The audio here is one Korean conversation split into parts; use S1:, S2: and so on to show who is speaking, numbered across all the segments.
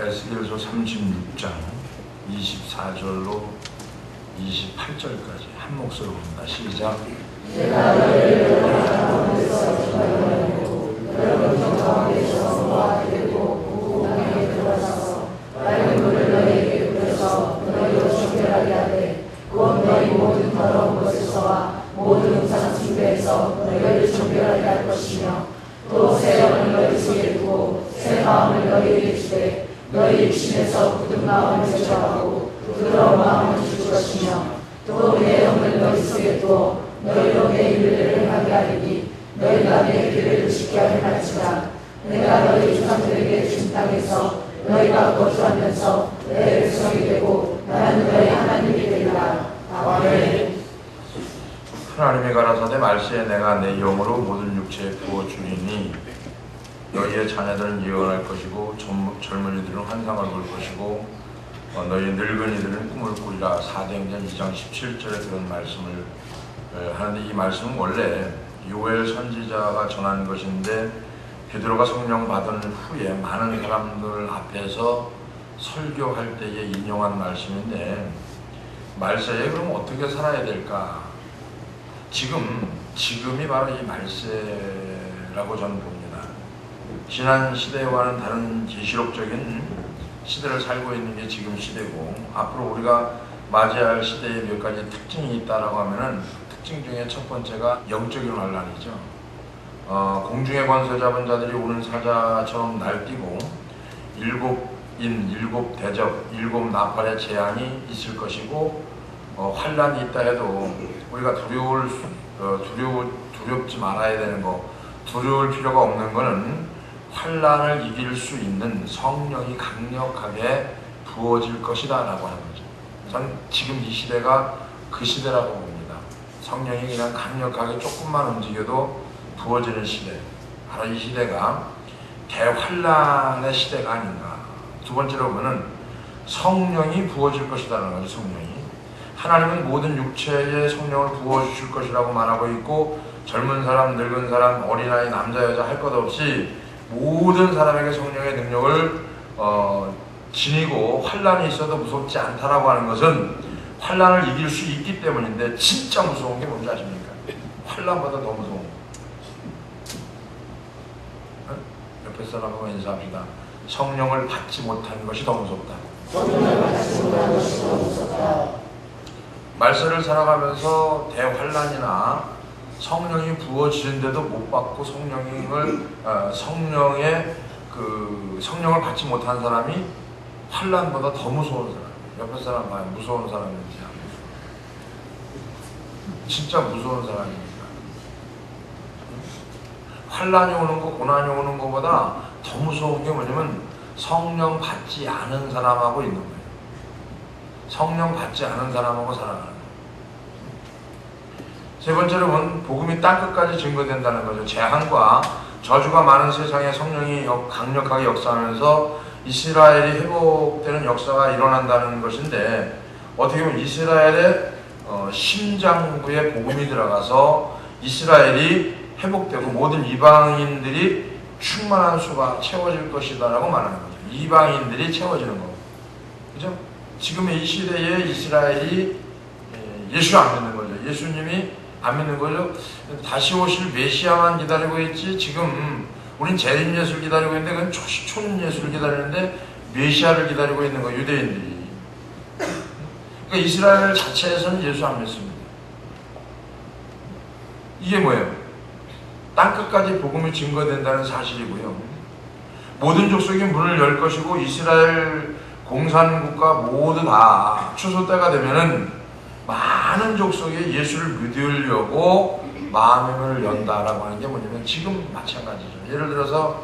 S1: 에스겔서 36장 24절로 28절까지 한 목소리로 봅니다. 시작.
S2: 내가 너희를 가운데서 기다려내고 너희 가운데서 모아들고 우상에 들어가서 맑은 물을 너희에게 뿌려서 너희로 정결하게 하되 곧 너희 모든 더러운 것에서와 모든 우상 숭배에서 너희를 정결하게 할 것이며 또 새 영을 너희 속에 두고 새 마음을 너희에게 주되 너희 육신에서 굳은 마음을 제거하고 부드러운 마음을 줄 것이며 또 내 영을 너희 속에 두어 너희로 내 윤례를 행하게 하리니 너희가 내 규례를 지켜 행할지라. 내가 너희 조상들에게 준 땅에서 너희가 거주하면서 내 백성이 되고 나는 너희 하나님이 되리라. 아멘.
S1: 하나님이 가라사대 말세에 내가 내 영으로 모든 육체에 부어주리니 너희의 자녀들은 예언할 것이고 젊은이들은 환상을 볼 것이고 너희 늙은이들은 꿈을 꾸리라. 사도행전 2장 17절에 그런 말씀을 하는데, 이 말씀은 원래 요엘 선지자가 전한 것인데 베드로가 성령 받은 후에 많은 사람들 앞에서 설교할 때에 인용한 말씀인데, 말세에 그럼 어떻게 살아야 될까? 지금이 바로 이 말세라고 저는 봅니다. 지난 시대와는 다른 계시록적인 시대를 살고 있는 게 지금 시대고, 앞으로 우리가 맞이할 시대에 몇 가지 특징이 있다라고 하면은 특징 중에 첫 번째가 영적인 환란이죠. 공중의 권세 잡은 자들이 오는 사자처럼 날뛰고 일곱 대접, 일곱 나팔의 재앙이 있을 것이고, 환란이 있다 해도 우리가 두렵지 말아야 되는 거, 두려울 필요가 없는 거는 환란을 이길 수 있는 성령이 강력하게 부어질 것이다 라고 하는 거죠. 전 지금 이 시대가 그 시대라고 봅니다. 성령이 그냥 강력하게 조금만 움직여도 부어지는 시대, 바로 이 시대가 대환란의 시대가 아닌가. 두 번째로 보면은 성령이 부어질 것이라는 거죠. 성령이, 하나님은 모든 육체에 성령을 부어주실 것이라고 말하고 있고, 젊은 사람, 늙은 사람, 어린아이, 남자, 여자 할 것 없이 모든 사람에게 성령의 능력을 지니고 환란이 있어도 무섭지 않다라고 하는 것은 환란을 이길 수 있기 때문인데, 진짜 무서운 게 뭔지 아십니까? 환란보다 더 무서운 거. 옆에 사람하고 인사합시다. 성령을 받지 못한 것이 더 무섭다.
S2: 성령을 받지 못한 것이 더 무섭다.
S1: 말세를 살아가면서 대환란이나 성령이 부어지는데도 못 받고 성령을 받지 못한 사람이 환란보다 더 무서운 사람. 옆에 사람 봐요. 무서운 사람인지 안 무서워. 진짜 무서운 사람입니다. 환란이 오는 거, 고난이 오는 것보다 더 무서운 게 뭐냐면 성령 받지 않은 사람하고 있는 거예요. 성령 받지 않은 사람하고 살아가는 거예요. 세 번째로 본 복음이 땅끝까지 증거된다는 거죠. 재앙과 저주가 많은 세상에 성령이 강력하게 역사하면서 이스라엘이 회복되는 역사가 일어난다는 것인데, 어떻게 보면 이스라엘의 심장부에 복음이 들어가서 이스라엘이 회복되고 모든 이방인들이 충만한 수가 채워질 것이다 라고 말하는 거죠. 이방인들이 채워지는 거. 그죠? 지금의 이 시대에 이스라엘이 예수 안 믿는 거죠. 예수님이 안 믿는 거죠. 다시 오실 메시아만 기다리고 있지, 지금 우린 재림 예수를 기다리고 있는데, 그건 초림 예수를 기다리는데 메시아를 기다리고 있는 거예요, 유대인들이. 그러니까 이스라엘 자체에서는 예수 안 믿습니다. 이게 뭐예요? 땅끝까지 복음이 증거된다는 사실이고요. 모든 족속이 문을 열 것이고, 이스라엘 공산국가 모두 다 추수 때가 되면은 많은 족속이 예수를 믿으려고 마음의 문을 연다라고 하는 게 뭐냐면 지금 마찬가지죠. 예를 들어서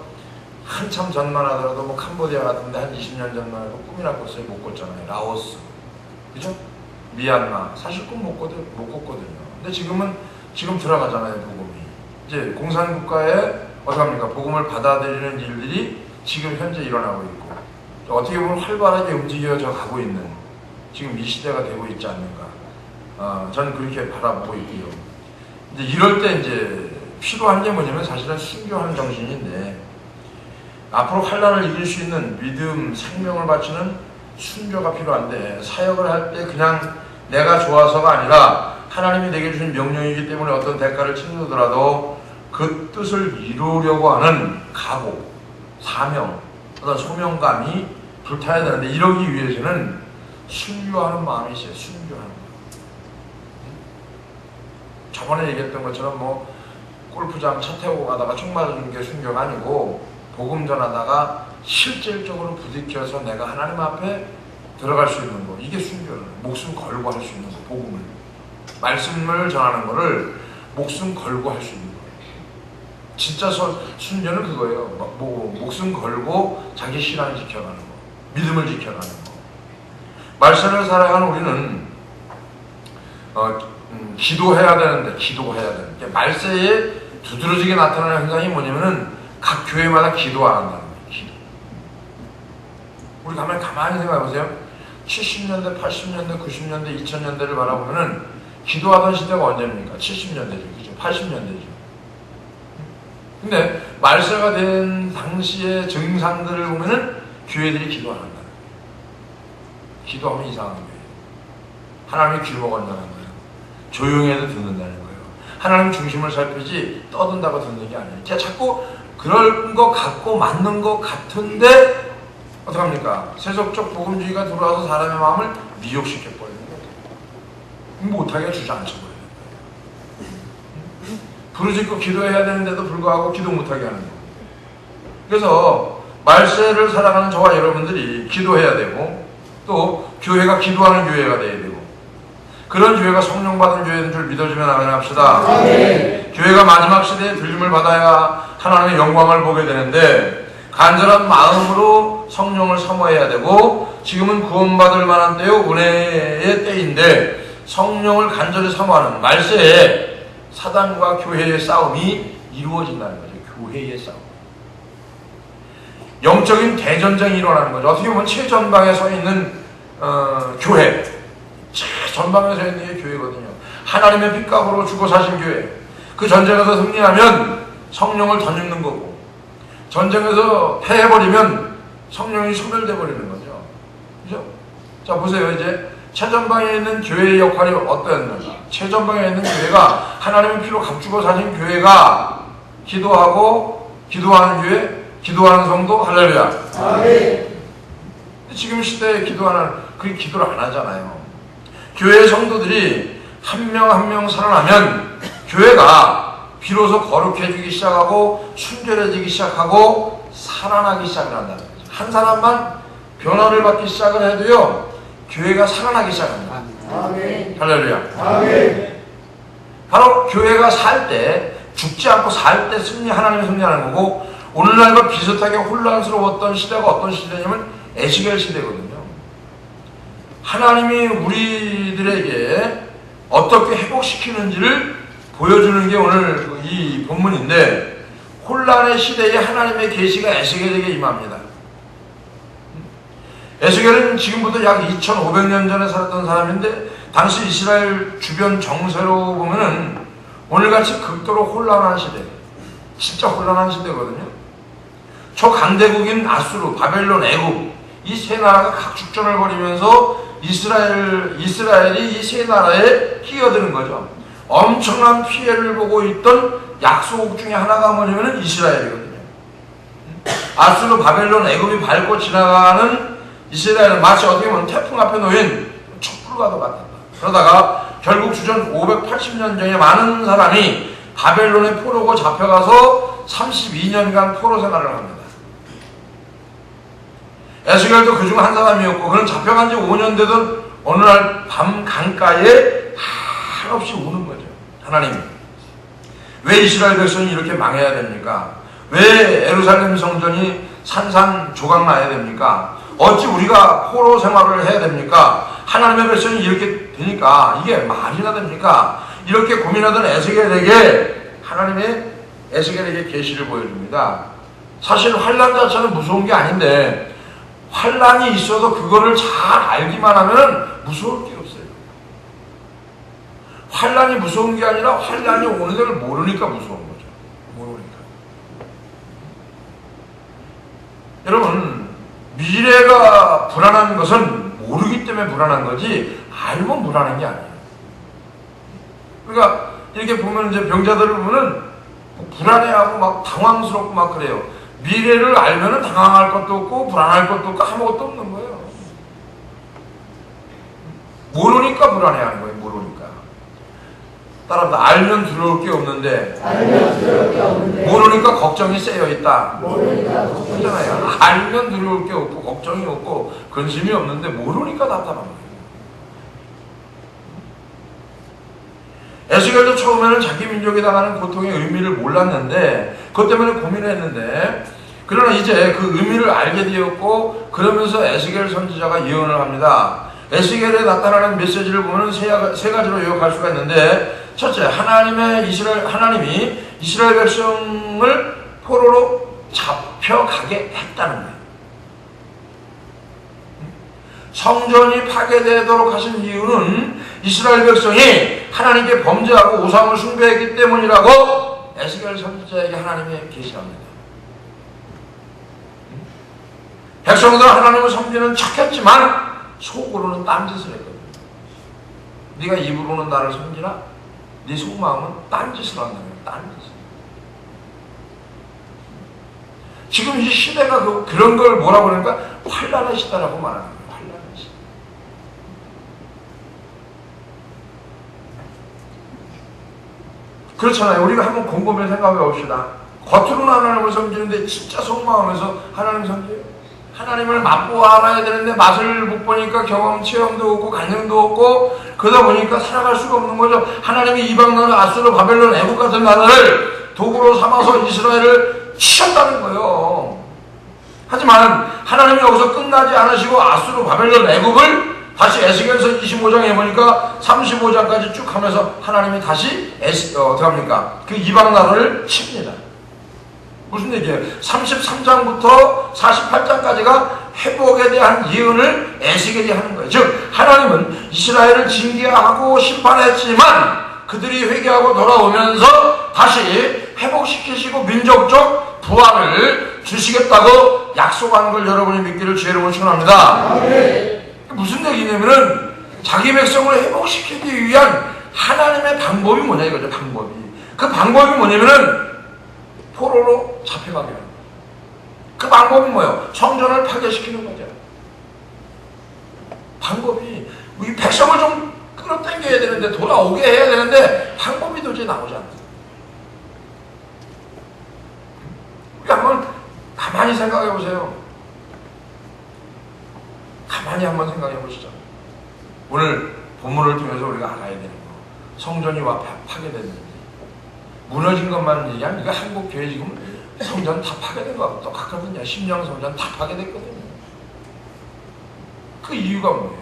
S1: 한참 전만 하더라도 뭐 캄보디아 같은데 한 20년 전만 해도 꿈이나 꿨어요. 못 꿨잖아요. 라오스, 그죠? 미얀마 사실 꿈 못 꿨거든요. 근데 지금 들어가잖아요. 복음이 이제 공산국가에 어떡합니까? 복음을 받아들이는 일들이 지금 현재 일어나고 있고, 어떻게 보면 활발하게 움직여져 가고 있는 지금 이 시대가 되고 있지 않는가. 저는 그렇게 바라보고 있고요. 이제 이럴 때 이제 필요한 게 뭐냐면 사실은 순교하는 정신인데, 앞으로 환난을 이길 수 있는 믿음, 생명을 바치는 순교가 필요한데, 사역을 할 때 그냥 내가 좋아서가 아니라 하나님이 내게 주신 명령이기 때문에 어떤 대가를 치르더라도 그 뜻을 이루려고 하는 각오, 사명, 어떤 소명감이 불타야 되는데, 이러기 위해서는 순교하는 마음이 있어요. 순교하는 마음. 저번에 얘기했던 것처럼 뭐 골프장 차 태우고 가다가 총 맞은 게 순교가 아니고, 복음 전하다가 실질적으로 부딪혀서 내가 하나님 앞에 들어갈 수 있는 거, 이게 순교는 목숨 걸고 할 수 있는 거. 복음을, 말씀을 전하는 거를 목숨 걸고 할 수 있는 거예요. 진짜 순교는 그거예요. 목숨 걸고 자기 신앙을 지켜가는 거, 믿음을 지켜가는 거. 말세를 살아가는 우리는 기도해야 되는데, 말세에 두드러지게 나타나는 현상이 뭐냐면은 각 교회마다 기도 안 한다는 거예요. 기도. 우리 가만히 생각해 보세요. 70년대, 80년대, 90년대, 2000년대를 바라보면은 기도하던 시대가 언제입니까? 70년대죠. 그죠? 80년대죠. 근데 말세가 된 당시의 증상들을 보면은 교회들이 기도 안 한다는 거예요. 기도하면 이상한 거예요. 하나님이 귀를 먹었다는 거예요. 조용히 해도 듣는다는 거예요. 하나님 중심을 살피지 떠든다고 듣는 게 아니에요. 제가 자꾸 그럴 것 같고 맞는 것 같은데 어떡합니까? 세속적 복음주의가 들어와서 사람의 마음을 미혹시켜 버리는 거예요. 못하게 주저앉혀 버리는 거예요. 부르짖고 기도해야 되는데도 불구하고 기도 못하게 하는 거예요. 그래서 말세를 살아가는 저와 여러분들이 기도해야 되고, 또 교회가 기도하는 교회가 돼야 되고, 그런 교회가 성령 받은 교회인 줄 믿어주면 아멘 합시다.
S2: 아멘.
S1: 교회가 마지막 시대에 들림을 받아야 하나님의 영광을 보게 되는데, 간절한 마음으로 성령을 사모해야 되고, 지금은 구원받을 만한 때요, 은혜의 때인데 성령을 간절히 사모하는 말세에 사단과 교회의 싸움이 이루어진다는 거죠. 교회의 싸움. 영적인 대전쟁이 일어나는 거죠. 어떻게 보면 최전방에 서 있는 교회, 최전방에 서 있는 게 교회거든요. 하나님의 핏값으로 죽어 사신 교회. 그 전쟁에서 승리하면 성령을 덧입는 거고, 전쟁에서 패해버리면 성령이 소멸돼 버리는 거죠. 그죠? 자, 보세요. 이제 최전방에 있는 교회의 역할이 어떠했는가? 최전방에 있는 교회가 하나님의 피로 값주고 사신 교회가 기도하고, 기도하는 교회, 기도하는 성도, 할렐루야.
S2: 아멘.
S1: 지금 시대에 기도하는, 그 기도를 안 하잖아요. 교회의 성도들이 한 명 한 명 살아나면 교회가 비로소 거룩해지기 시작하고 순결해지기 시작하고 살아나기 시작을 한다는 거죠. 한 사람만 변화를 받기 시작을 해도요, 교회가 살아나기 시작합니다.
S2: 아멘.
S1: 할렐루야.
S2: 아멘.
S1: 바로 교회가 살 때, 죽지 않고 살 때 하나님이 승리하는 거고, 오늘날과 비슷하게 혼란스러웠던 시대가 어떤 시대냐면 에스겔 시대거든요. 하나님이 우리들에게 어떻게 회복시키는지를 보여주는 게 오늘 이 본문인데, 혼란의 시대에 하나님의 계시가 에스겔에게 임합니다. 에스겔은 지금부터 약 2500년 전에 살았던 사람인데, 당시 이스라엘 주변 정세로 보면은 오늘같이 극도로 혼란한 시대, 진짜 혼란한 시대거든요. 초강대국인 아수르, 바벨론, 애굽, 이 세 나라가 각축전을 벌이면서 이스라엘이 이 세 나라에 끼어드는 거죠. 엄청난 피해를 보고 있던 약소국 중에 하나가 뭐냐면 이스라엘이거든요. 아수르, 바벨론, 애굽이 밟고 지나가는 이스라엘은 마치 어떻게 보면 태풍 앞에 놓인 촛불과도 같았다. 그러다가 결국 주전 580년 전에 많은 사람이 바벨론의 포로고 잡혀가서 32년간 포로 생활을 합니다. 에스겔도 그중 한 사람이었고, 그는 잡혀간 지 5년 되던 어느 날 밤 강가에 한없이 우는 거죠. 하나님, 왜 이스라엘 백성이 이렇게 망해야 됩니까? 왜 예루살렘 성전이 산산조각 나야 됩니까? 어찌 우리가 포로 생활을 해야 됩니까? 하나님의 백성이 이렇게 되니까 이게 말이나 됩니까? 이렇게 고민하던 에스겔에게 하나님의 에스겔에게 계시를 보여줍니다. 사실 환난 자체는 무서운 게 아닌데, 환난이 있어도 그거를 잘 알기만 하면 무서울 게 없어요. 환난이 무서운 게 아니라 환난이 오는 데를 모르니까 무서운 거죠. 모르니까. 여러분, 미래가 불안한 것은 모르기 때문에 불안한 거지 알고 불안한 게 아니에요. 그러니까 이렇게 보면 이제 병자들을 보면은 불안해하고 막 당황스럽고 막 그래요. 미래를 알면은 당황할 것도 없고 불안할 것도 없고 아무것도 없는 거예요. 모르니까 불안해하는 거예요. 모르니까. 따라서 알면 두려울 게 없는데, 모르니까 걱정이 쌓여 있다. 그렇잖아요. 알면 두려울 게 없고 걱정이 없고 근심이 없는데 모르니까 답답한 거예요. 에스겔도 처음에는 자기 민족에 당하는 고통의 의미를 몰랐는데 그것 때문에 고민을 했는데, 그러나 이제 그 의미를 알게 되었고, 그러면서 에스겔 선지자가 예언을 합니다. 에스겔에 나타나는 메시지를 보면 세 가지로 요약할 수가 있는데, 첫째, 하나님이 이스라엘 백성을 포로로 잡혀가게 했다는 거예요. 성전이 파괴되도록 하신 이유는 이스라엘 백성이 하나님께 범죄하고 우상을 숭배했기 때문이라고 에스겔 선지자에게 하나님이 계시합니다. 백성들은 하나님을 섬기는 척했지만 속으로는 딴짓을 했거든요. 네가 입으로는 나를 섬기나? 네 속마음은 딴짓을 한다는 거예요. 딴짓을. 지금 이 시대가 그런 걸 뭐라고 그러니까 환란의 시대라고 말하는 거예요. 환란의 시대. 그렇잖아요. 우리가 한번 곰곰이 생각해 봅시다. 겉으로는 하나님을 섬기는데 진짜 속마음에서 하나님 섬겨요? 하나님을 맛보아 알아야 되는데 맛을 못 보니까 경험, 체험도 없고 간증도 없고 그러다 보니까 살아갈 수가 없는 거죠. 하나님이 이방 나라 아수르, 바벨론, 애국 같은 나라를 도구로 삼아서 이스라엘을 치셨다는 거예요. 하지만 하나님이 여기서 끝나지 않으시고 아수르, 바벨론, 애국을 다시 에스겔서 25장에 보니까 35장까지 쭉 하면서 하나님이 다시 그 이방 나라를 칩니다. 무슨 얘기예요? 33장부터 48장까지가 회복에 대한 예언을 에스겔이 하는 거예요. 즉 하나님은 이스라엘을 징계하고 심판했지만 그들이 회개하고 돌아오면서 다시 회복시키시고 민족적 부활을 주시겠다고 약속한 걸 여러분이 믿기를 주의 이름으로 축원합니다. 무슨 얘기냐면은 자기 백성을 회복시키기 위한 하나님의 방법이 뭐냐 이거죠. 방법이. 그 방법이 뭐냐면은 포로로 잡혀가게 하는 거예요. 그 방법이 뭐예요? 성전을 파괴시키는 거죠. 방법이 이 백성을 좀 끌어당겨야 되는데 돌아오게 해야 되는데 방법이 도저히 나오지 않아요. 우리 한번 가만히 생각해 보세요. 가만히 한번 생각해 보시죠. 오늘 본문을 통해서 우리가 알아야 되는 거. 성전이 와 파괴됐는지. 무너진 것만 얘기하면 이거 한국 교회 지금 성전 다 파괴된 거하고 똑같거든요. 심령 성전 다 파괴됐거든요. 그 이유가 뭐예요?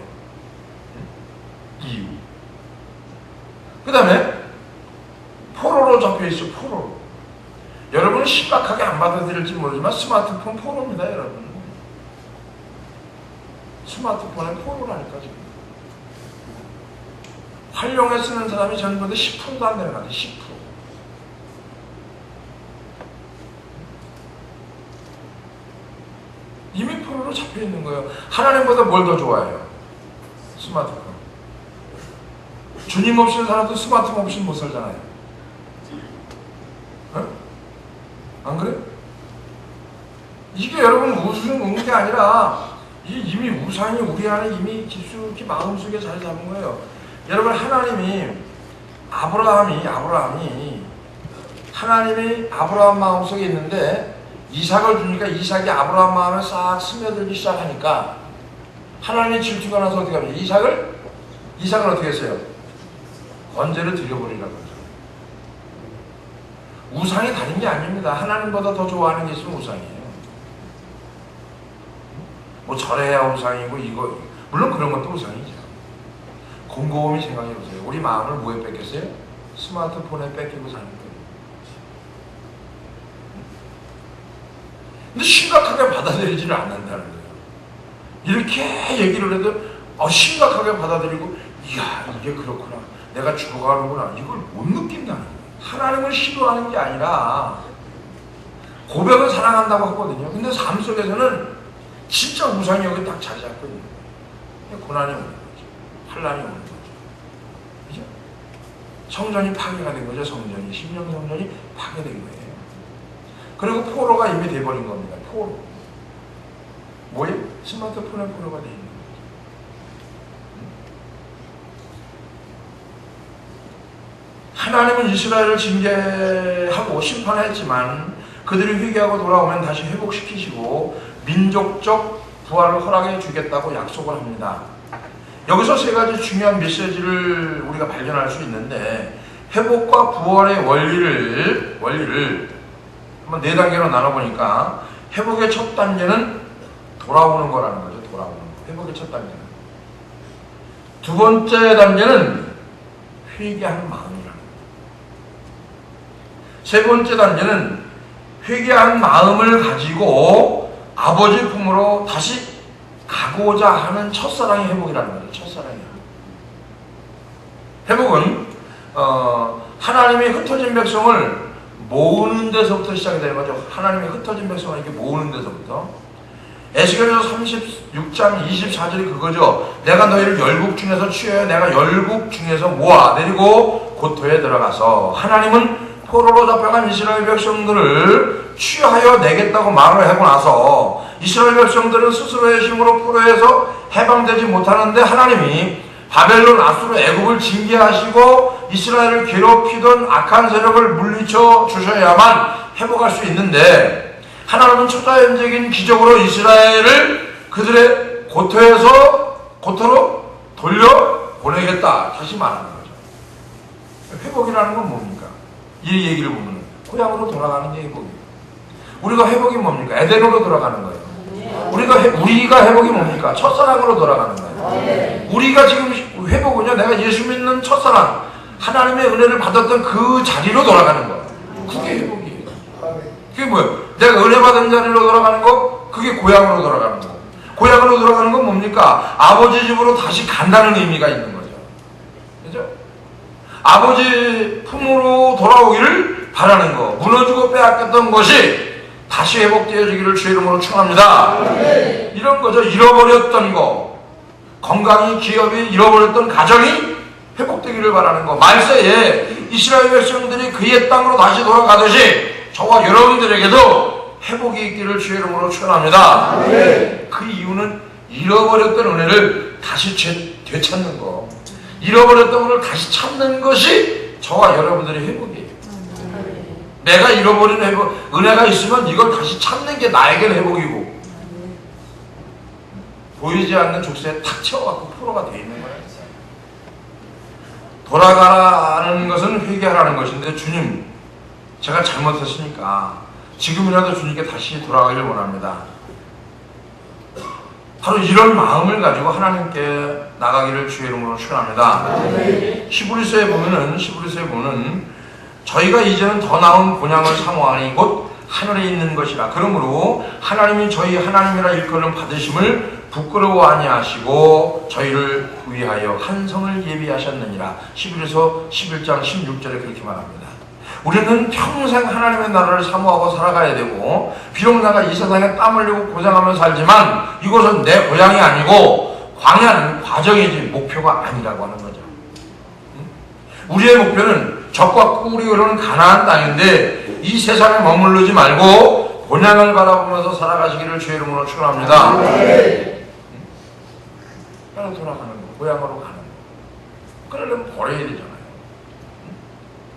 S1: 이유. 그 다음에 포로로 잡혀있어. 포로로. 여러분은 심각하게 안 받아들일지 모르지만 스마트폰 포로입니다. 여러분. 스마트폰에 포로라니까 지금. 활용해 쓰는 사람이 전부 다 10%도 안 되는 것 같아요. 10%. 이미 포로로 잡혀있는 거예요. 하나님보다 뭘 더 좋아해요? 스마트폰. 주님 없이는 사람도 스마트폰 없이는 못 살잖아요. 어? 안 그래? 이게 여러분 우스운 게 아니라 이미 우상이 우리 안에 이미 깊숙이 마음속에 자리 잡은 거예요. 여러분 하나님이 하나님이 아브라함 마음속에 있는데 이삭을 주니까 이삭이 아브라함 마음에 싹 스며들기 시작하니까 하나님이 질투가 나서 어떻게 합니까? 이삭을 어떻게 했어요? 번제를 드려버리라고 하죠. 우상이 다른 게 아닙니다. 하나님보다 더 좋아하는 게 있으면 우상이에요. 뭐 절해야 우상이고 이거 물론 그런 것도 우상이죠. 곰곰이 생각해 보세요. 우리 마음을 뭐에 뺏겼어요? 스마트폰에 뺏기고 사는 거예요. 근데 심각하게 받아들이지를 않는다는 거예요. 이렇게 얘기를 해도 심각하게 받아들이고 이야 이게 그렇구나. 내가 죽어가는구나. 이걸 못 느낀다는 거예요. 하나님을 싫어하는 게 아니라 고백은 사랑한다고 하거든요. 근데 삶 속에서는 진짜 우상이 여기 딱 자리 잡고 있는 거예요. 고난이 오는 거죠. 환란이 오는 거죠. 그죠? 성전이 파괴가 된 거죠. 성전이. 심령 성전이 파괴된 거예요. 그리고 포로가 이미 돼버린 겁니다. 포로. 뭐예요? 스마트폰에 포로가 돼 있는 거죠. 하나님은 이스라엘을 징계하고 심판했지만 그들이 회개하고 돌아오면 다시 회복시키시고 민족적 부활을 허락해 주겠다고 약속을 합니다. 여기서 세 가지 중요한 메시지를 우리가 발견할 수 있는데, 회복과 부활의 원리를 한번 네 단계로 나눠보니까, 회복의 첫 단계는 돌아오는 거라는 거죠. 돌아오는 거. 회복의 첫 단계는. 두 번째 단계는 회개하는 마음이라는 거예요. 세 번째 단계는 회개한 마음을 가지고 아버지 품으로 다시 가고자 하는 첫사랑의 회복이라는 거죠. 첫사랑의 회복은 하나님의 흩어진 백성을 모으는 데서부터 시작이 되는 거죠. 하나님의 흩어진 백성을 이렇게 모으는 데서부터. 에스겔서 36장 24절이 그거죠. 내가 너희를 열국 중에서 취하여 내가 열국 중에서 모아 내리고 고토에 들어가서, 하나님은 포로로 잡혀간 이스라엘 백성들을 취하여 내겠다고 말을 하고 나서 이스라엘 백성들은 스스로의 힘으로 포로에서 해방되지 못하는데, 하나님이 바벨론, 아수르, 애굽을 징계하시고 이스라엘을 괴롭히던 악한 세력을 물리쳐 주셔야만 회복할 수 있는데, 하나님은 초자연적인 기적으로 이스라엘을 그들의 고토로 돌려보내겠다 다시 말하는 거죠. 회복이라는 건 뭡니까? 이 얘기를 보면 고향으로 돌아가는 게 회복이에요. 우리가 회복이 뭡니까? 에덴으로 돌아가는 거예요. 우리가 회복이 뭡니까? 첫사랑으로 돌아가는 거예요. 우리가 지금 회복은요, 내가 예수 믿는 첫사랑, 하나님의 은혜를 받았던 그 자리로 돌아가는 거예요. 그게 회복이에요. 그게 뭐예요? 내가 은혜 받은 자리로 돌아가는 거, 그게 고향으로 돌아가는 거. 고향으로 돌아가는 건 뭡니까? 아버지 집으로 다시 간다는 의미가 있는 거죠. 그죠? 아버지 품으로 돌아오기를 바라는 거. 무너지고 빼앗겼던 것이 다시 회복되어지기를 주의 이름으로 축원합니다. 이런 거죠. 잃어버렸던 거, 건강이, 기업이, 잃어버렸던 가정이 회복되기를 바라는 거. 말세에 이스라엘 백성들이 그의 땅으로 다시 돌아가듯이 저와 여러분들에게도 회복이 있기를 주의 이름으로 축원합니다. 그 이유는 잃어버렸던 은혜를 다시 되찾는 거, 잃어버렸던 것을 다시 찾는 것이 저와 여러분들의 회복이에요. 내가 잃어버린 은혜가 있으면 이걸 다시 찾는 게 나에게는 회복이고, 보이지 않는 족쇄에 탁 채워갖고 포로가 되어 있는 거예요. 돌아가라는 것은 회개하라는 것인데, 주님, 제가 잘못했으니까 지금이라도 주님께 다시 돌아가기를 원합니다. 바로 이런 마음을 가지고 하나님께 나가기를 주의 이름으로 축원합니다. 히브리서에 보면은 저희가 이제는 더 나은 본향을 사모하니 곧 하늘에 있는 것이라. 그러므로 하나님이 저희 하나님이라 일컬음 받으심을 부끄러워 아니하시고 저희를 위하여 한 성을 예비하셨느니라. 히브리서 11장 16절에 그렇게 말합니다. 우리는 평생 하나님의 나라를 사모하고 살아가야 되고, 비록 내가 이 세상에 땀 흘리고 고생하며 살지만 이곳은 내 고향이 아니고 광야는 과정이지 목표가 아니라고 하는 거죠. 우리의 목표는 적과 꿀이 흐르는 가나안 땅인데, 이 세상에 머무르지 말고 본향을 바라보면서 살아가시기를 주의 이름으로 축원합니다. 하나 돌아가는 거, 고향으로 가는 거. 그러려면 버려야 되잖아요.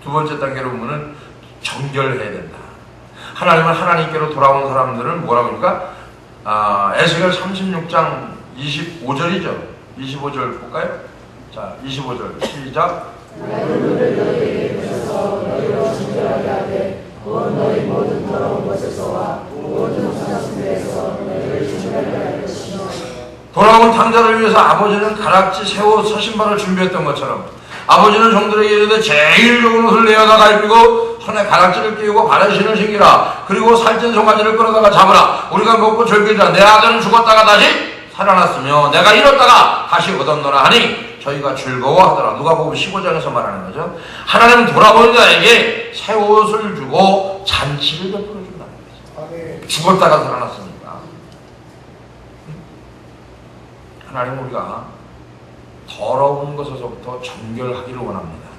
S1: 두 번째 단계로 보면은 정결해야 된다. 하나님은 하나님께로 돌아온 사람들은 뭐라고 그러니까? 에스겔 36장 25절이죠. 25절 볼까요? 자, 25절 시작. 돌아온 탕자를 위해서 아버지는 가락지, 새옷, 서신발을 준비했던 것처럼 아버지는 종들에게 이르되 제일 좋은 옷을 내어다가 입히고 손에 가락지를 끼우고 발에 신을 신기라. 그리고 살찐 송아지를 끌어다가 잡으라. 우리가 먹고 즐기자. 내 아들은 죽었다가 다시 살아났으며 내가 잃었다가 다시 얻었노라 하니 저희가 즐거워하더라. 누가복음 15장에서 말하는 거죠. 하나님은 돌아보는 자에게 새 옷을 주고 잔치를 베풀어 준다는 거죠. 죽었다가 살아났으니까. 하나님 우리가 더러운 것에서부터 정결하기를 원합니다.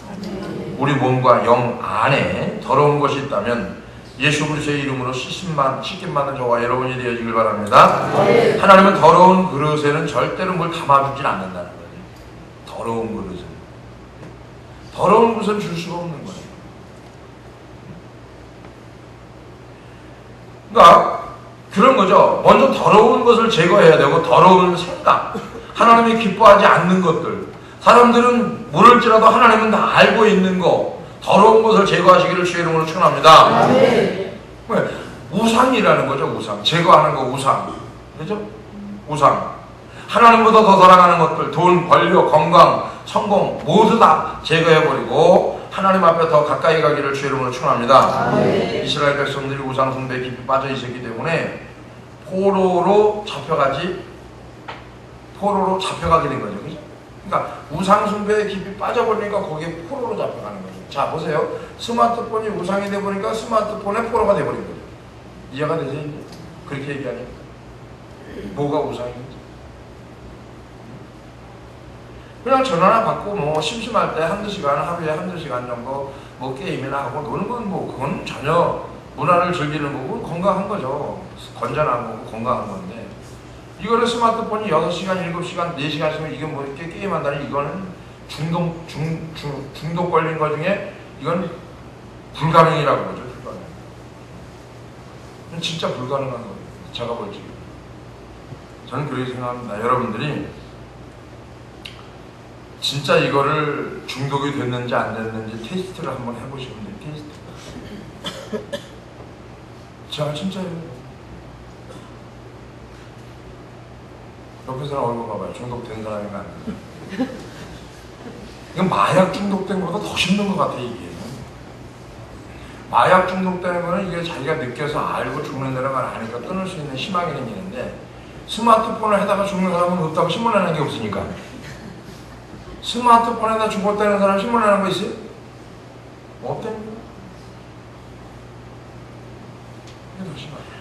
S1: 우리 몸과 영 안에 더러운 것이 있다면 예수 그리스도의 이름으로 씻김 받는 저와 여러분이 되어지길 바랍니다. 하나님은 더러운 그릇에는 절대로 뭘 담아주진 않는다는 거예요. 더러운 그릇은. 더러운 것은 줄 수가 없는 거예요. 그러니까 그런 거죠. 먼저 더러운 것을 제거해야 되고, 더러운 생각, 하나님이 기뻐하지 않는 것들, 사람들은 모를지라도 하나님은 다 알고 있는 거, 더러운 것을 제거하시기를 주의 이름으로 축원합니다. 우상이라는 거죠. 우상, 제거하는 거. 우상, 그죠? 우상, 하나님보다 더 사랑하는 것들, 돈, 권력, 건강, 성공 모두 다 제거해버리고 하나님 앞에 더 가까이 가기를 주의 이름으로 축원합니다. 이스라엘 백성들이 우상 숭배에 깊이 빠져 있었기 때문에 포로로 잡혀가게 된 거죠. 그죠? 그러니까 우상 숭배에 깊이 빠져버리니까 거기에 포로로 잡혀가는 거죠. 자, 보세요. 스마트폰이 우상이 돼버리니까 스마트폰에 포로가 돼버린 거죠. 이해가 되세요? 그렇게 얘기하니까 뭐가 우상인지. 그냥 전화나 받고 뭐 심심할 때 한두 시간, 하루에 한두 시간 정도 뭐 게임이나 하고 노는 건 뭐 그건 전혀 문화를 즐기는 거고 건강한 거죠. 건전한 거고 건강한 건데, 이거는 스마트폰이 6시간, 7시간, 4시간 있으면 이게 뭐 이렇게 게임한다니, 이거는 중독 걸린 거 중에 이건 불가능이라고 그러죠. 불가능. 진짜 불가능한 거예요. 제가 볼지. 저는 그렇게 생각합니다. 여러분들이 진짜 이거를 중독이 됐는지 안 됐는지 테스트를 한번 해보시면 돼요. 테스트. 제가 진짜요. 옆에 사람 얼굴 봐봐요. 중독된 사람인가 아닌가. 이건 마약 중독된 것보다 더 힘든 것 같아. 이게 마약 중독되는 거는 이게 자기가 느껴서 알고 죽는다는 걸 아니까 끊을 수 있는 희망이 생기는데, 스마트폰을 해다가 죽는 사람은 없다고 신문하는 게 없으니까. 스마트폰에다 죽었다는 사람 신문하는 거 있어요? 없답니다.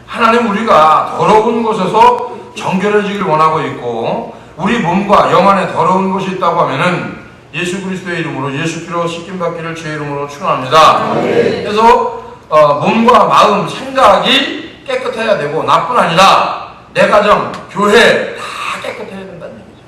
S1: 하나님 우리가 더러운 곳에서 정결해지길 원하고 있고, 우리 몸과 영 안에 더러운 것이 있다고 하면은 예수 그리스도의 이름으로 예수께로 씻김 받기를 주의 이름으로 축원합니다. 그래서 몸과 마음, 생각이 깨끗해야 되고, 나뿐 아니라 내 가정, 교회 다 깨끗해야 된다는 얘기죠.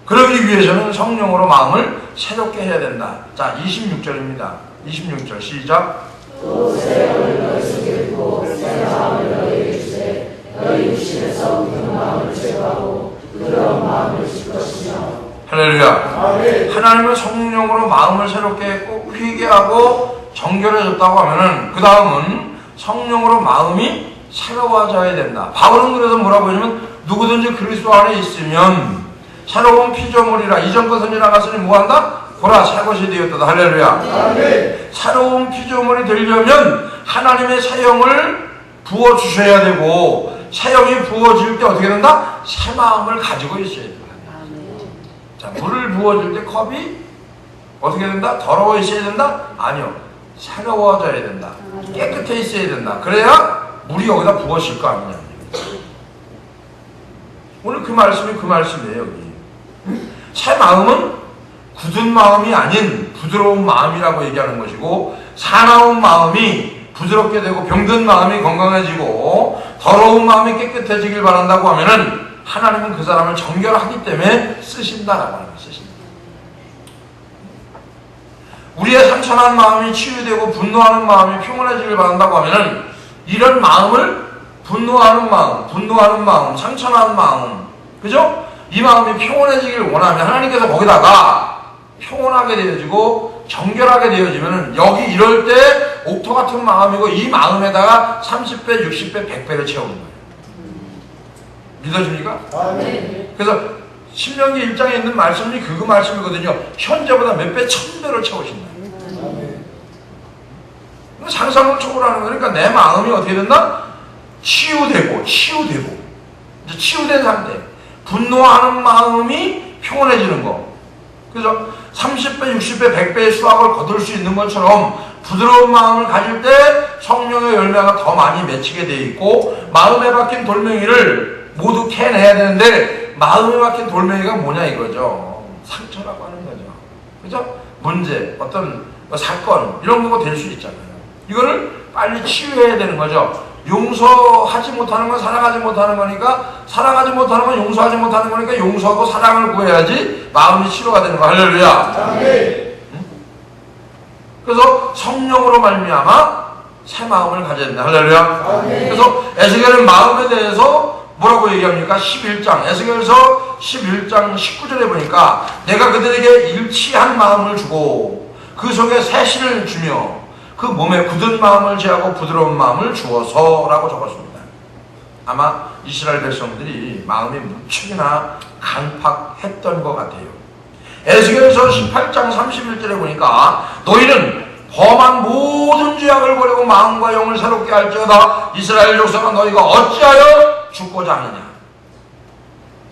S1: 그러기 위해서는 성령으로 마음을 새롭게 해야 된다. 자, 26절입니다. 26절 시작.
S2: 또 새 영을 너희 속에 두고 새 마음을 너희에게 주세. 너희 육신에서 그 마음을 제거하고 그런 마음을 줄 것이며.
S1: 할렐루야. 하나님은 성령으로 마음을 새롭게 했고 회개하고 정결해졌다고 하면은 그 다음은 성령으로 마음이 새로워져야 된다. 바울은 그래서 뭐라고 하냐면, 누구든지 그리스도 안에 있으면 새로운 피조물이라, 이전 것은 지나갔으니 뭐한다? 보라 새 것이 되었다. 할렐루야. 새로운 피조물이 되려면 하나님의 새 영을 부어주셔야 되고, 새 영이 부어질 때 어떻게 된다? 새 마음을 가지고 있어야 된다. 자, 물을 부어줄 때 컵이 어떻게 된다? 더러워 있어야 된다? 아니요. 새로워져야 된다. 깨끗해 있어야 된다. 그래야 물이 여기다 부어질 거 아니냐. 오늘 그 말씀이 그 말씀이에요. 여기. 새 마음은 굳은 마음이 아닌 부드러운 마음이라고 얘기하는 것이고, 사나운 마음이 부드럽게 되고 병든 마음이 건강해지고 더러운 마음이 깨끗해지길 바란다고 하면은 하나님은 그 사람을 정결하기 때문에 쓰신다라고 하는 거예요. 쓰신다. 우리의 상처난 마음이 치유되고 분노하는 마음이 평온해지길 바란다고 하면은 이런 마음을, 분노하는 마음, 상처난 마음, 그죠? 이 마음이 평온해지길 원하면 하나님께서 거기다가 평온하게 되어지고 정결하게 되어지면은, 여기 이럴 때 옥토 같은 마음이고 이 마음에다가 30배, 60배, 100배를 채우는 거예요. 믿어집니까? 네. 그래서 신명기 1장에 있는 말씀이 그 말씀이거든요. 현재보다 몇 배, 1000배를 채우신다. 상상을 초월하는 거니까 내 마음이 어떻게 된다? 치유되고 이제 치유된 상태, 분노하는 마음이 평온해지는 거. 그래서 30배, 60배, 100배의 수확을 거둘 수 있는 것처럼 부드러운 마음을 가질 때 성령의 열매가 더 많이 맺히게 돼 있고 마음에 박힌 돌멩이를 모두 캐내야 되는데 마음에 박힌 돌멩이가 뭐냐 이거죠. 상처라고 하는 거죠. 그죠? 문제, 어떤 사건 이런 거가 될 수 있잖아요. 이거를 빨리 치유해야 되는 거죠. 용서하지 못하는 건 사랑하지 못하는 거니까 사랑하지 못하는 건 용서하지 못하는 거니까 용서하고 사랑을 구해야지 마음이 치료가 되는 거. 할렐루야. 응? 그래서 성령으로 말미암아 새 마음을 가져야 된다. 할렐루야. 그래서 에스겔은 마음에 대해서 뭐라고 얘기합니까? 11장 에스겔서 11장 19절에 보니까 내가 그들에게 일치한 마음을 주고 그 속에 새 신을 주며 그 몸에 굳은 마음을 제하고 부드러운 마음을 주어서라고 적었습니다. 아마 이스라엘 백성들이 마음이 무척이나 강팍했던 것 같아요. 에스겔서 18장 31절에 보니까 너희는 범한 모든 죄악을 버리고 마음과 영을 새롭게 할지어다. 이스라엘 족속아 너희가 어찌하여 죽고자 하느냐.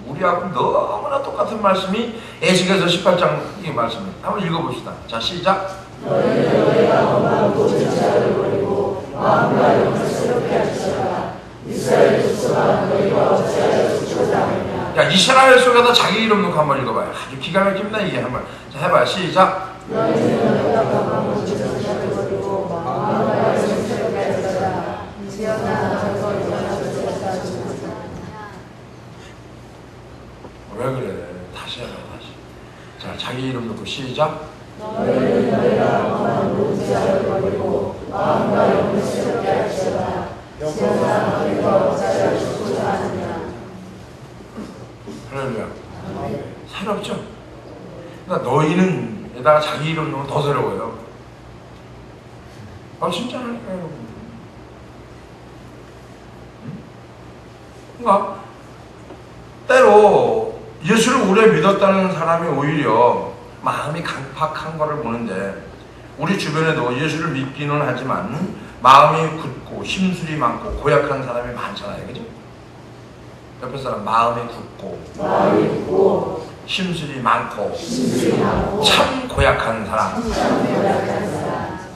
S1: 우리하고 너무나 똑같은 말씀이 에스겔서 18장 이 말씀입니다. 한번 읽어봅시다. 자, 시작.
S2: 너희가 범한 모든 죄악을 버리고 마음과 영을 새롭게 할지어다. 이스라엘 족속아 너희가 어찌하여 죽고자 하느냐.
S1: 야, 이스라엘 속에다 자기 이름 놓고 한번 읽어봐요. 아주 기가 막힙니다 이게. 한번 자, 해봐요. 시작.
S2: 너희가 범한 모든 죄악을 버리고 마음과 영을 새롭게 할지어다. 지어나 너희가 어찌하여 죽고자 하느냐.
S1: 왜 그래? 다시 해봐. 다시. 자, 자기 이름 놓고 시작.
S2: 너희는 너희가 범한 모든 죄악을 버리고 마음과 영을 새롭게 할지어다. 지어나 너희가 어찌하여 죽고자 하느냐.
S1: 할렐루야. 새롭죠? 그러니까 너희는 에다가 자기 이름 넣으면 더 새로워요. 아, 진짜라니까요, 여러분. 그러니까 때로 예수를 오래 믿었다는 사람이 오히려 마음이 강팍한 거를 보는데 우리 주변에도 예수를 믿기는 하지만 마음이 굳고 심술이 많고 고약한 사람이 많잖아요. 그죠? 옆에 사람 마음이 굳고 심술이 많고 참 고약한 사람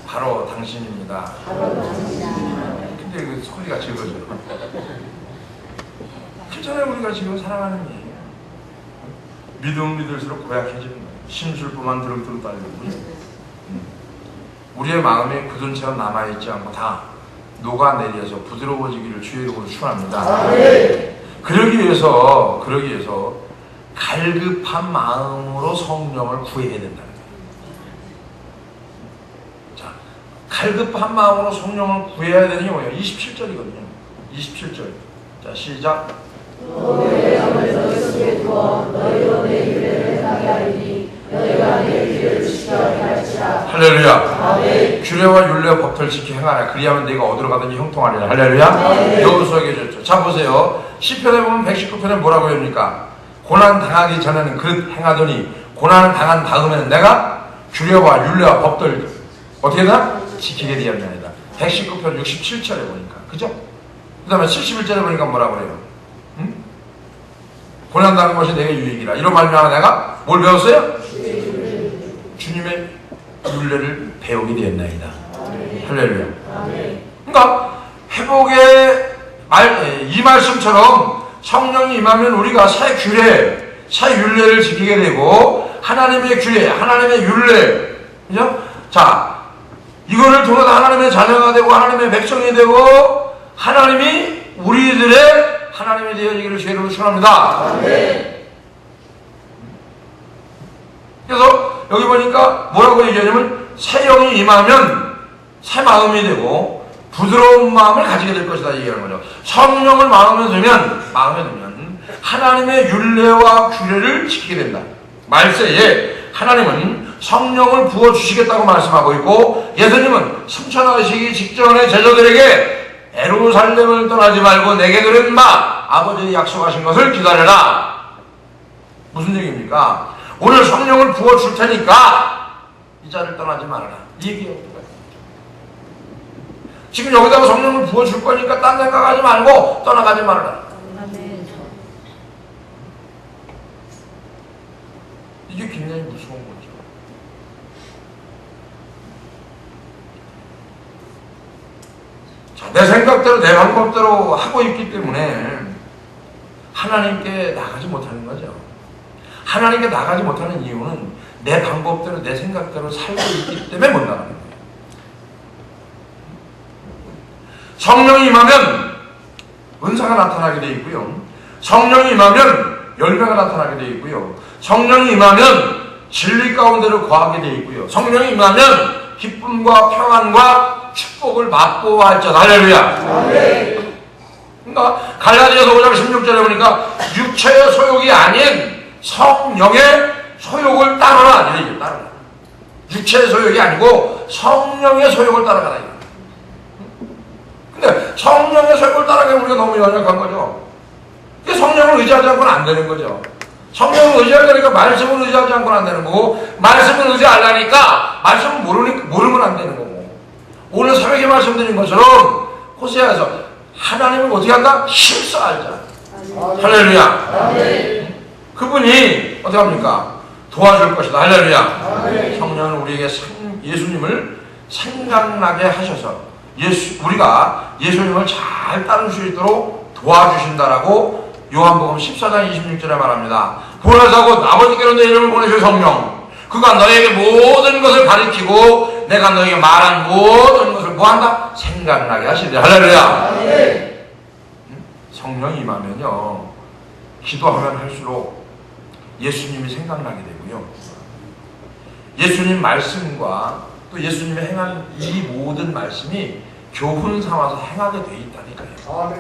S1: 바로 당신입니다. 근데 그 소리가 적어져요. 그렇잖아요. 우리가 지금 살아가는 게 믿으면 믿을수록 고약해지는 거예요. 심술뿐만 드렁드렁 딸리고 우리의 마음에 굳은 채로 남아있지 않고 다 녹아내려서 부드러워지기를 주의 이름으로 축원합니다. 그러기 위해서 갈급한 마음으로 성령을 구해야 된다는 거예요. 자, 갈급한 마음으로 성령을 구해야 되는 게 뭐예요? 27절이거든요. 27절. 자, 시작.
S2: 너희의 영을 너희 속에 두어 너희로 내 규례를 행하게 하리니 너희가 내 규례를 지켜 행할지라.
S1: 할렐루야. 규례와 율례와 법들을 지켜 행하라. 그리하면 내가 어디로 가든지 형통하리라. 할렐루야. 여호수아에게 줬죠. 자, 보세요. 시편에 보면 119편에 뭐라고 합니까? 고난 당하기 전에는 그릇 행하더니 고난을 당한 다음에는 내가 규례와 율례와 법들 어떻게 되나? 지키게 되었나이다. 119편 67절에 보니까. 그죠? 그 다음에 71절에 보니까 뭐라고 그래요? 응? 고난당하는 것이 내게 유익이라. 이런 말미암아 내가 뭘 배웠어요? 주님의 율례를 배우게 되었나이다. 할렐루야. 그러니까 회복의 이 말씀처럼 성령이 임하면 우리가 새 규례, 새 율례를 지키게 되고 하나님의 규례, 하나님의 율례, 그죠? 자, 이거를 통해서 하나님의 자녀가 되고 하나님의 백성이 되고 하나님이 우리들의 하나님이 되어지기를 주의로 축원합니다. 그래서 여기 보니까 뭐라고 얘기하냐면 새 영이 임하면 새 마음이 되고 부드러운 마음을 가지게 될 것이다 얘기하는 거죠. 성령을 마음에 두면 하나님의 율례와 규례를 지키게 된다. 말세에 하나님은 성령을 부어주시겠다고 말씀하고 있고 예수님은 승천하시기 직전에 제자들에게 예루살렘을 떠나지 말고 내게 들은 바 아버지의 약속하신 것을 기다려라. 무슨 얘기입니까? 오늘 성령을 부어줄 테니까 이 자를 떠나지 말아라. 이 얘기예요. 지금 여기다가 성령을 부어줄 거니까 딴 생각하지 말고 떠나가지 말아라. 이게 굉장히 무서운 거죠. 내 생각대로 내 방법대로 하고 있기 때문에 하나님께 나가지 못하는 거죠. 하나님께 나가지 못하는 이유는 내 방법대로 내 생각대로 살고 있기 때문에 못 나가는 거예요. 성령이 임하면 은사가 나타나게 되어 있고요. 성령이 임하면 열매가 나타나게 되어 있고요. 성령이 임하면 진리 가운데로 거하게 되어 있고요. 성령이 임하면 기쁨과 평안과 축복을 맛보아 할지어다. 할렐루야. 그러니까 갈라디아서 5장 16절에 보니까 육체의 소욕이 아닌 성령의 소욕을 따르라. 이렇게 따르라. 육체의 소욕이 아니고 성령의 소욕을 따라가라. 근데 성령의 소욕을 따라가면 우리가 너무 연약한 거죠. 성령을 의지하지 않고는 안 되는 거죠. 성령을 의지하려니까 말씀을 의지하지 않고는 안 되는 거고, 말씀을 의지하려니까 말씀을 모르면 안 되는 거고, 오늘 새벽에 말씀드린 것처럼 호세아에서 하나님을 어떻게 한다? 힘써 알자. 할렐루야. 그분이 어떻게 합니까? 도와줄 것이다. 할렐루야. 성령은 우리에게 예수님을 생각나게 하셔서 우리가 예수님을 잘 따를 수 있도록 도와주신다라고 요한복음 14장 26절에 말합니다. 보내사고 아버지께로 내 이름을 보내실 성령, 그가 너에게 모든 것을 가르치고 내가 너에게 말한 모든 것을 뭐한다? 생각나게 하시리라. 할렐루야. 성령이 임하면요, 기도하면 할수록 예수님이 생각나게 되고요, 예수님 말씀과 또 예수님이 행한 이 모든 말씀이 교훈 삼아서 행하게 돼 있다니까요.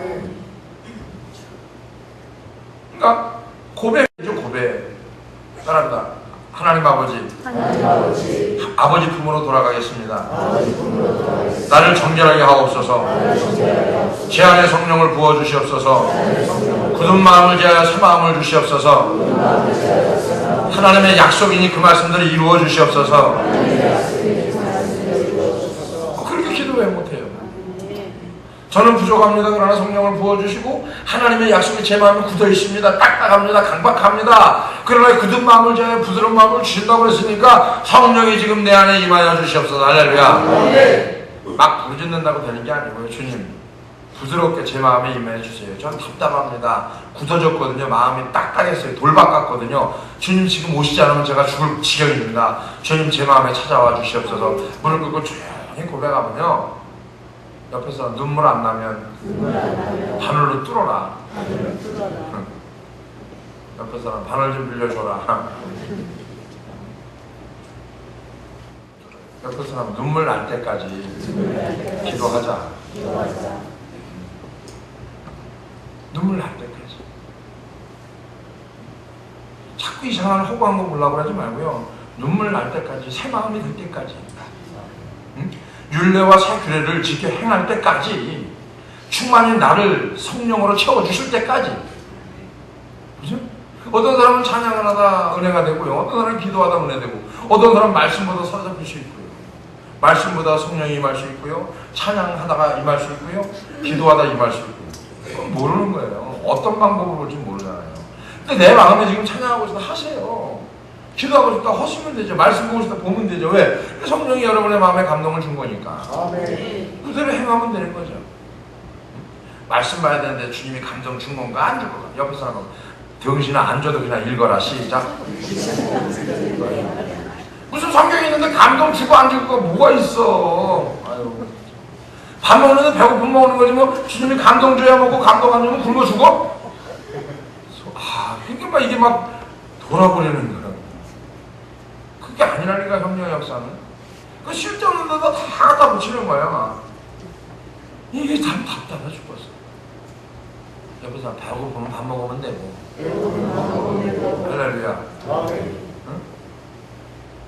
S1: 그러니까 고백이죠. 고백. 따라합니다. 하나님 아버지, 아버지 품으로 돌아가겠습니다. 나를 정결하게 하옵소서. 제 안에 성령을 부어주시옵소서. 굳은 마음을 제하여 새 마음을 주시옵소서. 하나님의 약속이니 그 말씀들을 이루어 주시옵소서. 그렇게 기도해 못해요. 저는 부족합니다. 그러나 성령을 부어주시고 하나님의 약속이 제 마음에 굳어 있습니다. 딱딱합니다. 강박합니다. 그러나 굳은 마음을 제하여 부드러운 마음을 주신다고 그랬으니까 성령이 지금 내 안에 임하여 주시옵소서. 할렐루야. 막 부르짖는다고 되는 게 아니고요. 주님, 부드럽게 제 마음에 임해 주세요. 전 답답합니다. 굳어졌거든요. 마음이 딱딱했어요. 돌박 같거든요. 주님 지금 오시지 않으면 제가 죽을 지경입니다. 주님 제 마음에 찾아와 주시옵소서. 문을 끄고 조용히 고백하면요, 옆에서 눈물 안 나면 바늘로 뚫어라. 옆에 사람 바늘 좀 빌려줘라. 옆에 사람 눈물 날 때까지 기도하자. 눈물 날 때까지. 자꾸 이상한 허구한 거 보려고 하지 말고요, 눈물 날 때까지, 새 마음이 들 때까지, 율례와 새 규례를 지켜 행할 때까지, 충만히 나를 성령으로 채워주실 때까지. 그죠? 어떤 사람은 찬양을 하다 은혜가 되고요, 어떤 사람은 기도하다 은혜 되고, 어떤 사람은 말씀보다 사잡힐 수 있고요, 말씀보다 성령이 임할 수 있고요, 찬양하다가 임할 수 있고요, 기도하다 임할 수 있고요. 그건 모르는 거예요. 어떤 방법으로 볼지 모르잖아요. 근데 내 마음에 지금 찬양하고 싶다 하세요. 기도하고 싶다 하시면 되죠. 말씀 보고 싶다 보면 되죠. 왜? 성령이 여러분의 마음에 감동을 준 거니까. 그대로 행하면 되는 거죠. 말씀 봐야 되는데 주님이 감동 준 건가 안 준 건가? 옆에 사람은 병신아 안 줘도 그냥 읽어라. 시작. 무슨 성경이 있는데 감동 주고 안 주고 뭐가 있어. 아유. 밥 먹는데 배고픔 먹는 거지 뭐. 주님이 감동 줘야 먹고 감동 안 주면 굶어 죽어? 그러니까 이게 막 돌아버리는 거야. 그게 아니라니까. 성령의 역사는 그 실제없는 데다 다 갖다 붙이는 거야. 이게 참 답답해 죽겠어. 옆에서 배고프면 밥 먹으면 되고. 할렐루야. 응?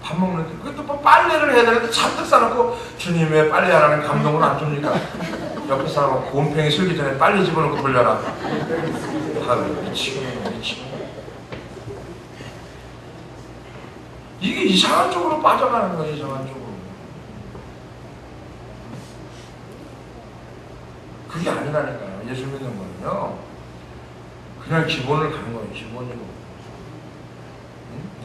S1: 밥 먹는데 그것도 뭐 빨래를 해야 되는데 잔뜩 싸놓고 주님 왜 빨래 안 하는 감동을 안 줍니까? 옆에 사람은 곰팽이 슬기 전에 빨래 집어넣고 돌려라. 미치겠네. 이게 이상한 쪽으로 빠져가는 거예요. 이상한 쪽으로. 그게 아니라니까요. 예수 믿는 거는요, 그냥 기본을 가는 거예요. 기본이고.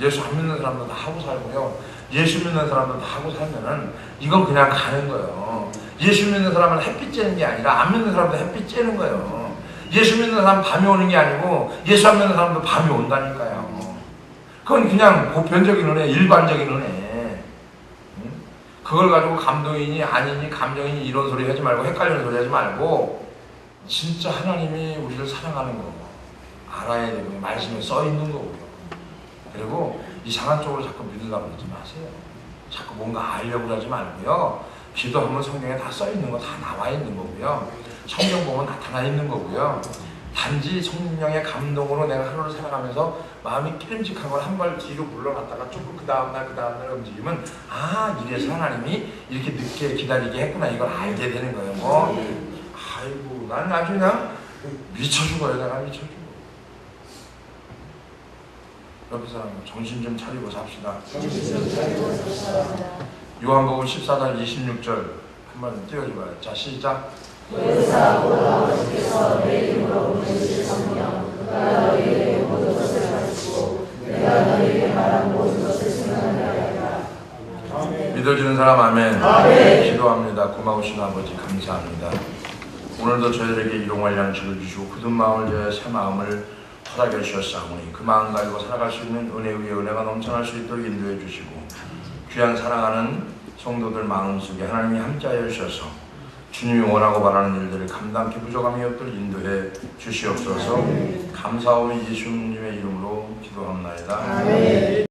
S1: 예수 안 믿는 사람도 다 하고 살고요, 예수 믿는 사람도 다 하고 살면은 이건 그냥 가는 거예요. 예수 믿는 사람은 햇빛 쬐는 게 아니라 안 믿는 사람도 햇빛 쬐는 거예요. 예수 믿는 사람은 밤이 오는 게 아니고 예수 안 믿는 사람도 밤이 온다니까요. 그건 그냥 보편적인 은혜, 일반적인 은혜. 그걸 가지고 감동이니 아니니 감정이니 이런 소리 하지 말고 헷갈리는 소리 하지 말고 진짜 하나님이 우리를 사랑하는 거고 알아야 되고 말씀에 써 있는 거고요. 그리고 이상한 쪽으로 자꾸 믿으려고 그러지 마세요. 자꾸 뭔가 알려고 하지 말고요. 기도하면 성경에 다 써 있는 거 다 나와 있는 거고요. 성경 보면 나타나 있는 거고요. 단지 성령의 감동으로 내가 하루를 살아가면서 마음이 끼름직한 걸 한 발 뒤로 물러났다가 조금 그 다음날 움직이면 아 이래서 하나님이 이렇게 늦게 기다리게 했구나 이걸 알게 되는 거예요. 뭐 아이고 나는 아주 그냥 미쳐 죽어요. 내가 미쳐 죽어. 옆에 사람 정신 좀 차리고 삽시다. 요한복음 14장 26절 한번 띄워줘봐요. 자 시작.
S2: 의사하고 아버지께서 내 이름으로 보내실 성령 그가 너희에게 모든 것을 가르치고 내가 너희에게 말한 모든 것을 생각하게 하리라.
S1: 믿어지는 사람 아멘.
S2: 아멘.
S1: 기도합니다. 고마우신 아버지 감사합니다. 오늘도 저희에게 일용할 양식을 주시고 굳은 마음을 위해 새 마음을 허락해 주셨사오니 그 마음 가지고 살아갈 수 있는 은혜 위에 은혜가 넘쳐날 수 있도록 인도해 주시고 귀한 사랑하는 성도들 마음속에 하나님이 함께하여 주셔서 주님이 원하고 바라는 일들을 감당케 부족함이 없도록 인도해 주시옵소서. 감사하오니 예수님의 이름으로 기도합나이다.